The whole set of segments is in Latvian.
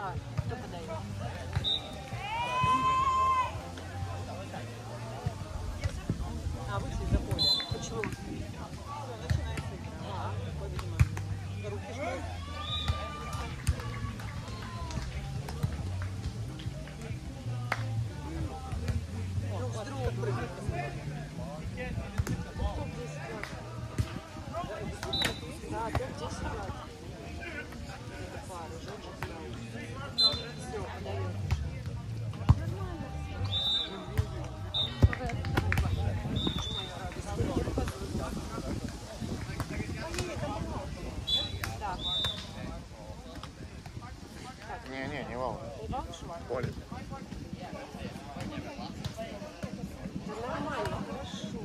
Кто подает? Вышли за поле. Почему? Начинается игра. Видимо, руки что ли? Друг прыгает. Да, топ-10 играет. Пару, Жоржа взял. Все, подает. Не волна. Поле. Нормально, хорошо.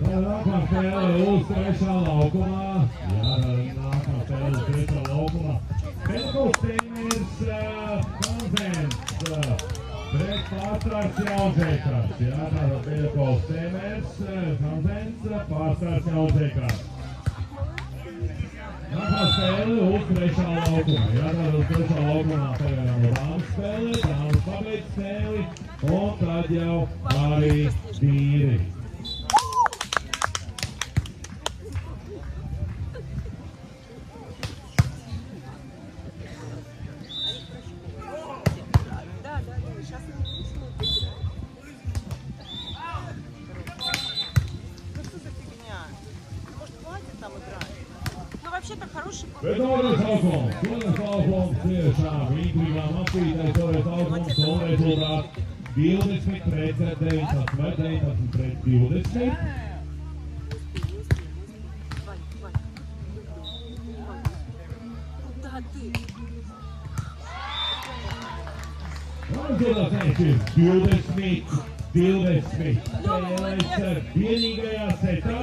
Nākamā spēle uz trešā laukumā. Nākamā spēle uz trešā laukumā. Pēdkustības Kanzens pret pārstārs Jaunzēkārs. Tātad Pēdkustības Kanzens pārstārs Jaunzēkārs. Nākamā spēle uz trešā laukumā. Tātad uz trešā laukumā pagaidām Rāmas spēle, Rāmas pabeidz spēli un tad jau arī vīri. Vēlreiz laukums, tiešām intrigām apsītais toreiz laukums un rezultāts 20 pret 19 vai 19 pret 20. Rezultāts ir 20. Spēlēs vienīgajā setā.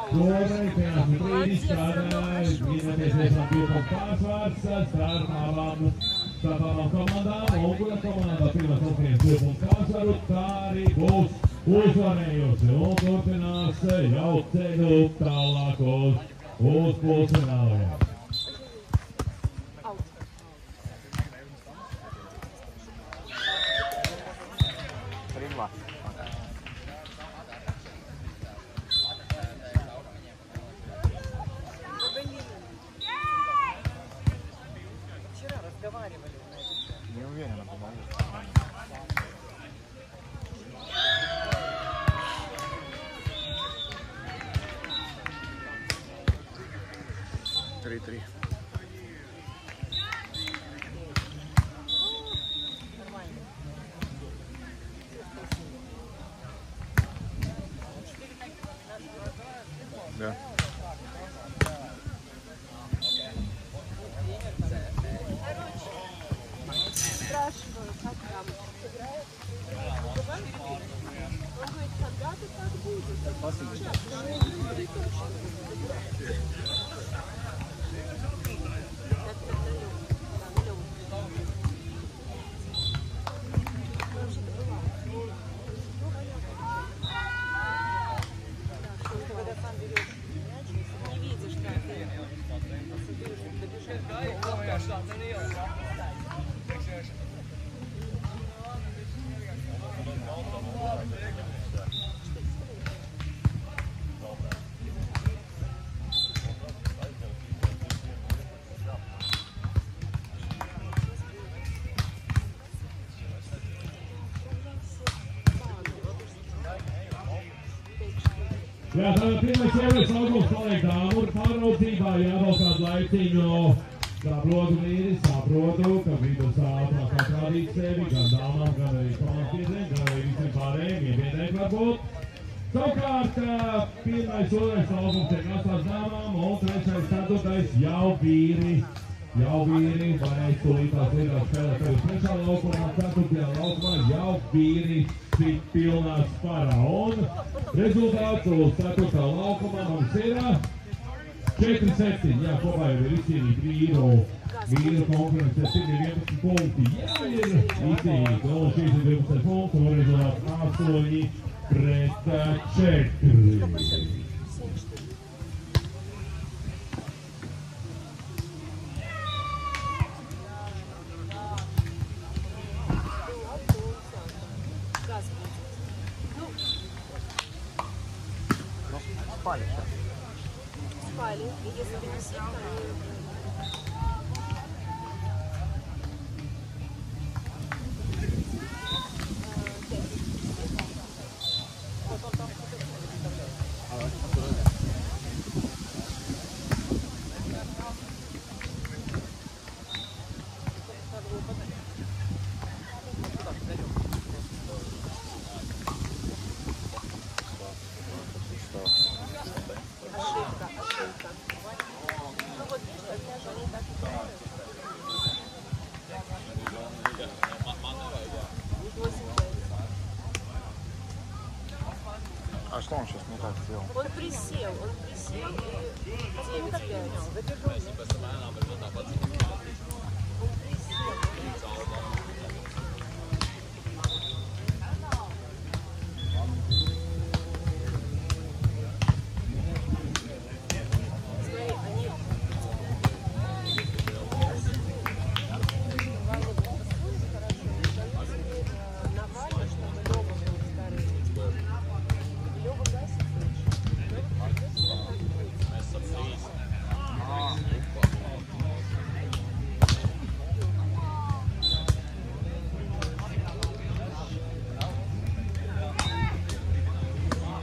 Toreiz pienāca brīdis, kad vienoties tiešām pirmā pārsvars starp abām komandām, un kura komandā pirmā sasniedz 2 punktu pārsvaru, tā arī būs uzvarējusi un turpinās jau ceļu tālāk uz pusfināliem. Не уверена, по-моему. 3-3. Да. Спрашиваю, как там играет. Он говорит, когда-то так будет. Jā, tātad pirmais ievērs laukums paliek Dāmuru pāraudzībā, jāvēl kādu laiciņu. Saprotu mīri, saprotu, ka vidus ātrāk atrādīt sevi, gan dāmām, gan arī komandas biedriem, gan arī visiem pārējiem, iebiedrēm varbūt. Savukārt, pirmais, otrais laukums tiek atstāts dāmām, un trešais, ceturtais jau vīri. Jau vīri, varēs tūlītās līdās spēlēt arī trešā laukumā, ceturtajā laukumā jau vīri cik pilnā sparā. Un rezultāts uz ceturtā laukumā mums ir 4-7. Jā, kopā jau ir izcīnīt vīru konkurences 11 punkti. Jā, ir izcīnīt. Un šīs ir 12 punkti un rezultāts 8 pret 4. Спали. И если бы не сетка, они... А что он сейчас не так сделал? Он присел и 9-5.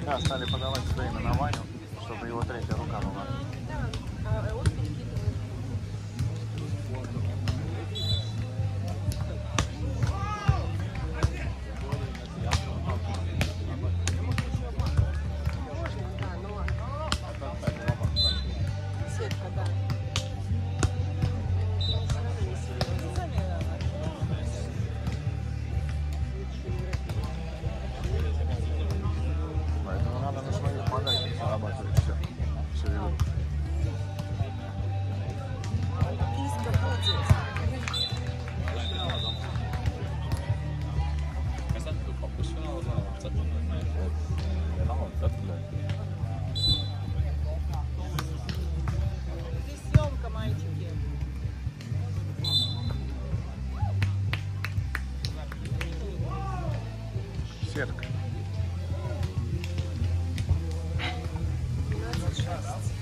Да, стали подавать свои на Ваню, чтобы его третья рука была. Сетка, да. Поэтому надо на своих подачах зарабатывать все. Все ведут. Здесь съемка, мальчики. Сетка. 26.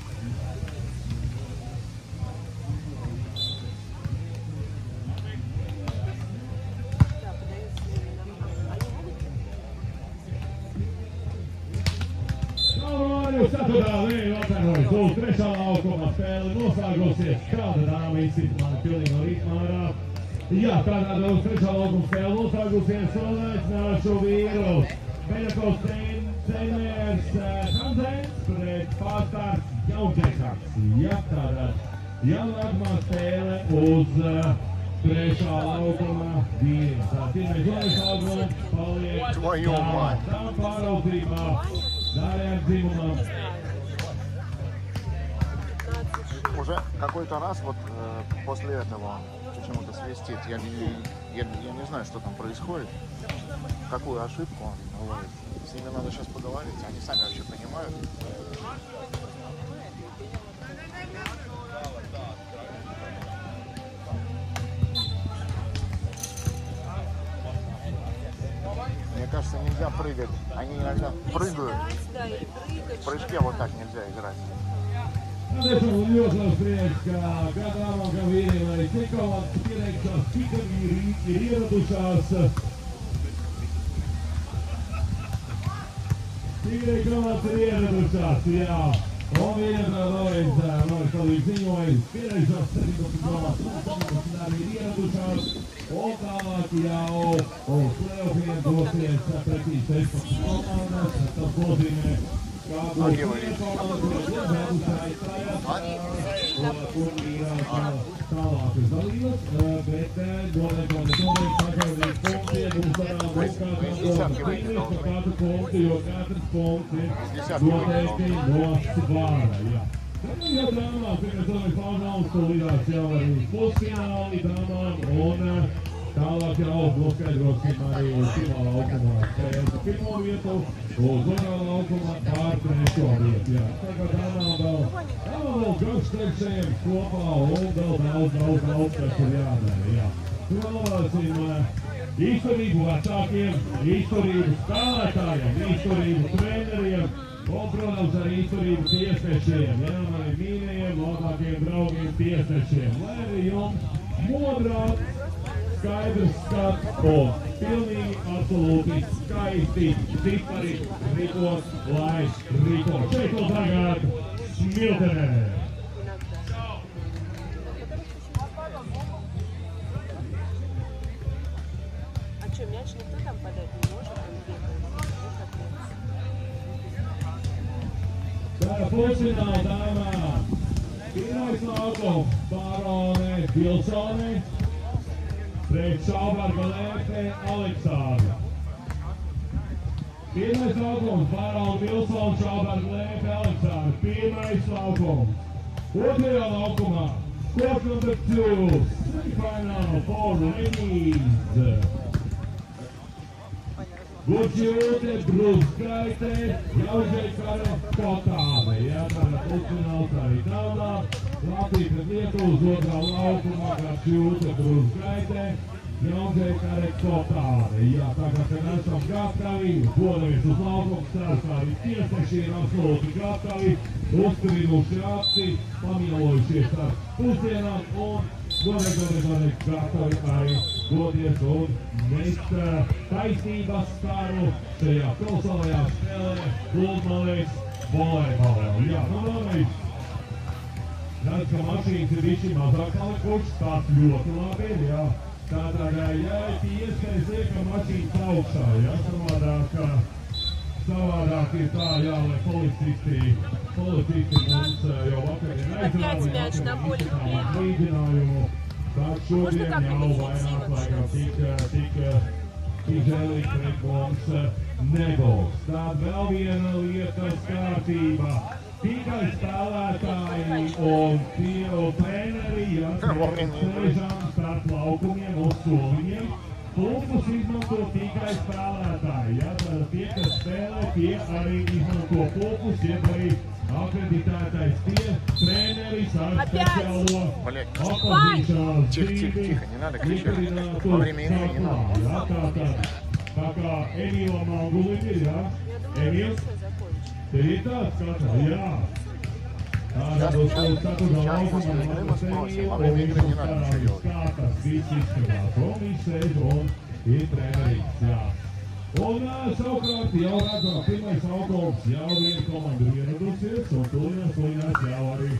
Да, подаются они могут? Savuāņu ceturtā līnija atverojas uz trešā laukuma spēli noslēgusies. Kāda dāma izsita mani pilnīgi ritmārā. Jā, kādā uz trešā laukuma spēli noslēgusies un aicināšu vīru. Beļakovs treneris Hanzens pret pārstārs Jaunķēkāks. Jā, tādā jaunākumā spēle uz trešā laukuma vīriem. Tā pirmais zonas laukuma paliek Твою мать! tā pāraudzībā. Дарья Дзимова. Уже какой-то раз вот после этого он почему-то свистит. Я не знаю, что там происходит, какую ошибку он ловит. С ними надо сейчас поговорить, они сами вообще понимают. Мне кажется, нельзя прыгать. Они иногда прыгают. Да, и прыгать. В прыжке вот так нельзя играть. Tad esam ļoti prieks, ka gadām, ka vīriem arī Čekovats pierēkšās Čikagi ir ieradušās. Čekovats ir ieradušās, jā. Un vīriem vēlreiz palīdz ziņoja, pierēkšās 17 arī ir ieradušās. Un tālāk jau uz play-offiem dosies pretī 16 komandas. Tas nozīmē, Tālāk jau noskaidrosim arī pirmā laukumā spēles pirmo vietu, uz otrā laukumā pār trešo vietu. Jā, tagad vēl garš trešajiem kopā un vēl daudz, kas ir jādara. Jā. Novēlēsim izturību vecākiem, izturību spēlētājiem, izturību treneriem, Un, protams, arī izturību tiesnešiem, jā, mani mīļajiem, labākajiem draugiem tiesnešiem. Lai arī jums modrāk, skaidrs skats un pilnīgi absolūti skaisti cipari rīkot, lai rīkot. Šeit vēl tagad Smiltenē. А что, мяч никто там подать не может? Он бегает. Tāda pusfināla dāmā. Pirmais laukums Barone Vilsone pret Šauberga Lēpe Aleksāra. Pirmais laukums Barone Vilsone Šauberga Lēpe Aleksāra. Pirmais laukums. Otrajā laukumā court number 2, semifinal for ladies. Gurķi Brūskaite, Jaužēkara Kotāve. Jā, tāda pusfināls arī tādā. Latvija pret Lietuvas otrā laukumā, Gurķi Brūskaite, Jaužēkara Kotāve. Jā, tā kā te esam gatavi, dodamies uz laukumu stāstā, arī tiesneši ir absolūti gatavi, uzturinuši aci, pamielojušies ar pusdienām un godīgi gatavi arī doties un mest taisnības staru šajā kolosālajā spēlē pludmales volejbolā. Jā, nu vēlreiz. Redz, ka mašīnas ir bišķi mazāk palikušas, tāds ļoti labi ir, jā. Tātad, ja iespējas liekam mašīnas augšā, jā, savādāk ir tā, jā, lai policisti mums jau vakar ir aizrādījuši līdzinājumu. Так šodien jau vairāk laikam tik žēlīgi pret mums nebūs. Tāda vēl viena lietas kārtība. Tikai spēlētāji un treneri, ja sēžam starp laukumiem un soliņiem. Pulkus izmanto tikai spēlētāji. Ja, tie, kas spēlē, tie arī izmanto pulkus, jeb arī akreditētais treneris ar speciālo opozīcijas Тихо, не надо кричать. Во время игры не надо. Tā kā Emīlam Malgulim ir, jā? Emīls, tev ir tāds katrā, jā. Tātad uz ceturto laukumu manas Emīlu un viņš uzstarās, kā tas viss izskatās. Un viņš sēž un ir trenerīgs, jā. Un savukārt jau redzam, pirmais laukums jau viena komanda ieradusies un tulinās jau arī